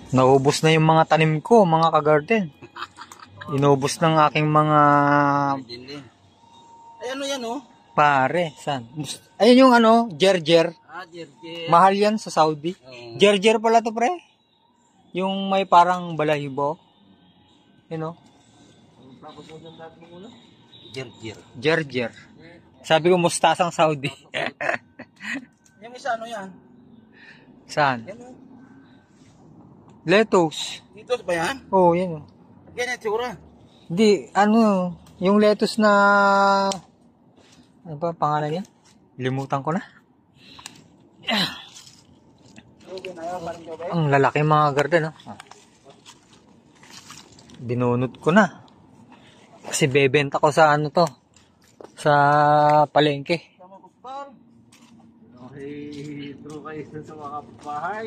Naubos na yung mga tanim ko, mga kagarden. Inubos ng aking mga... Ay, ano yan, oh? Pare, saan? Ayun yung ano, Gerger. Gerger. Mahal yan sa Saudi. Gerger pala to, pre. Yung may parang balahibo. You know? Gerger. Gerger. Sabi ko, mustasang Saudi. Yung isa, ano yan? Saan? Yan, oh. Lettuce. Dito ba yan? Oh, yan. Ganyan, tsura. Di, ano, yung lettuce na... Ano ba pangalan niya? Limutan ko na. Ang lalaki mga garden, oh. Binunot ko na. Kasi bebenta ko sa ano to. Sa palengke. Okay, true kayo sa mga bahay.